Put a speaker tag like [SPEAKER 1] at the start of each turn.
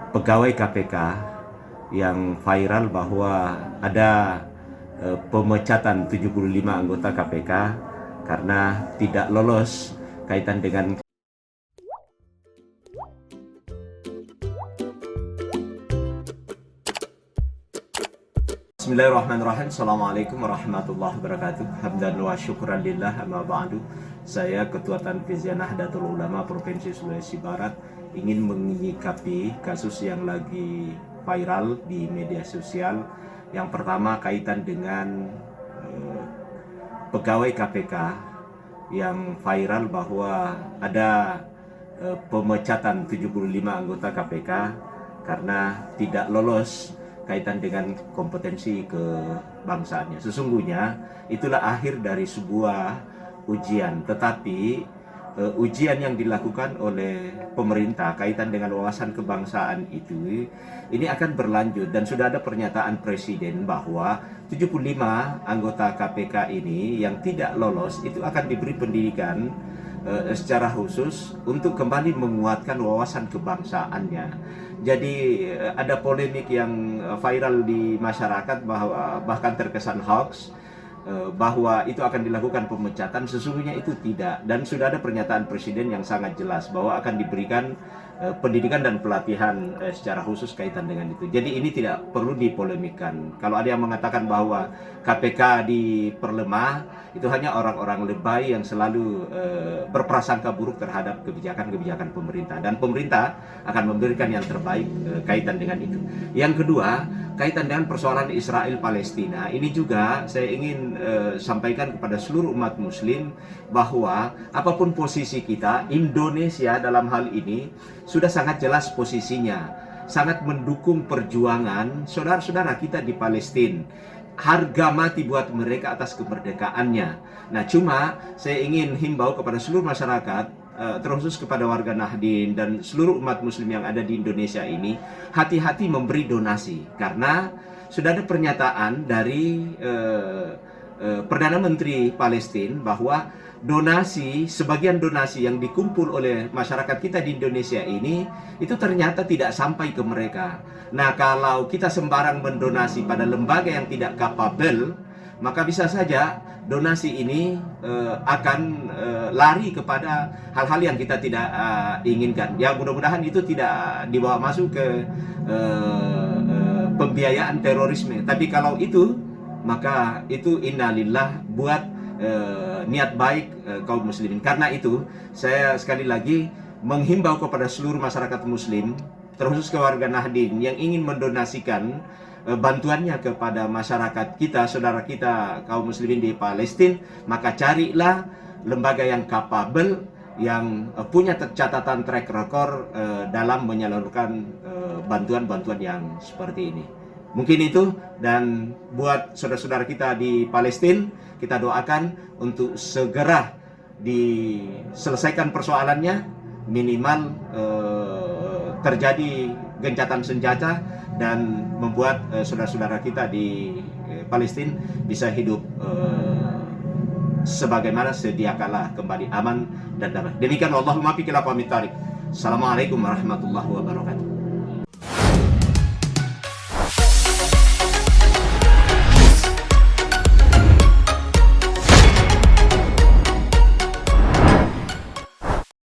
[SPEAKER 1] pegawai KPK yang viral bahwa ada pemecatan 75 anggota KPK karena tidak lolos kaitan dengan Bismillahirrahmanirrahim. Assalamualaikum warahmatullahi wabarakatuh. Hamdan wa syukran lillah, amma ba'du. Saya Ketua Tanfiziyah Nahdlatul Ulama Provinsi Sulawesi Barat ingin menyikapi kasus yang lagi viral di media sosial. Yang pertama kaitan dengan pegawai KPK yang viral bahwa ada pemecatan 75 anggota KPK karena tidak lolos kaitan dengan kompetensi kebangsaannya. Sesungguhnya itulah akhir dari sebuah ujian, tetapi ujian yang dilakukan oleh pemerintah kaitan dengan wawasan kebangsaan itu ini akan berlanjut, dan sudah ada pernyataan presiden bahwa 75 anggota KPK ini yang tidak lolos itu akan diberi pendidikan secara khusus untuk kembali menguatkan wawasan kebangsaannya. Jadi ada polemik yang viral di masyarakat bahwa bahkan terkesan hoax bahwa itu akan dilakukan pemecatan. Sesungguhnya itu tidak, dan sudah ada pernyataan presiden yang sangat jelas bahwa akan diberikan pendidikan dan pelatihan secara khusus kaitan dengan itu. Jadi ini tidak perlu dipolemikkan. Kalau ada yang mengatakan bahwa KPK diperlemah, itu hanya orang-orang lebay yang selalu berprasangka buruk terhadap kebijakan-kebijakan pemerintah, dan pemerintah akan memberikan yang terbaik kaitan dengan itu. Yang kedua, kaitan dengan persoalan Israel Palestina, ini juga saya ingin sampaikan kepada seluruh umat muslim bahwa apapun posisi kita, Indonesia dalam hal ini sudah sangat jelas posisinya, sangat mendukung perjuangan saudara-saudara kita di Palestina. Harga mati buat mereka atas kemerdekaannya. Nah, cuma saya ingin himbau kepada seluruh masyarakat, terkhusus kepada warga Nahdien dan seluruh umat muslim yang ada di Indonesia ini, hati-hati memberi donasi, karena sudah ada pernyataan dari Perdana Menteri Palestina bahwa sebagian donasi yang dikumpul oleh masyarakat kita di Indonesia ini itu ternyata tidak sampai ke mereka. Nah, kalau kita sembarang mendonasi pada lembaga yang tidak kapabel, maka bisa saja donasi ini akan lari kepada hal-hal yang kita tidak inginkan. Ya, mudah-mudahan itu tidak dibawa masuk ke pembiayaan terorisme. Tapi kalau itu, maka itu innalillah buat niat baik kaum muslimin. Karena itu saya sekali lagi menghimbau kepada seluruh masyarakat muslim, terkhusus ke warga Nahdien yang ingin mendonasikan bantuannya kepada masyarakat kita, saudara kita kaum muslimin di Palestina, maka carilah lembaga yang kapabel, yang punya catatan track record dalam menyalurkan bantuan-bantuan yang seperti ini. Mungkin itu, dan buat saudara-saudara kita di Palestina, kita doakan untuk segera diselesaikan persoalannya, minimal terjadi gencatan senjata dan membuat saudara-saudara kita di Palestina bisa hidup sebagaimana sedia kala, kembali aman dan damai. Demikian, Allahumma fi kila pamit tarik. Assalamualaikum warahmatullahi wabarakatuh.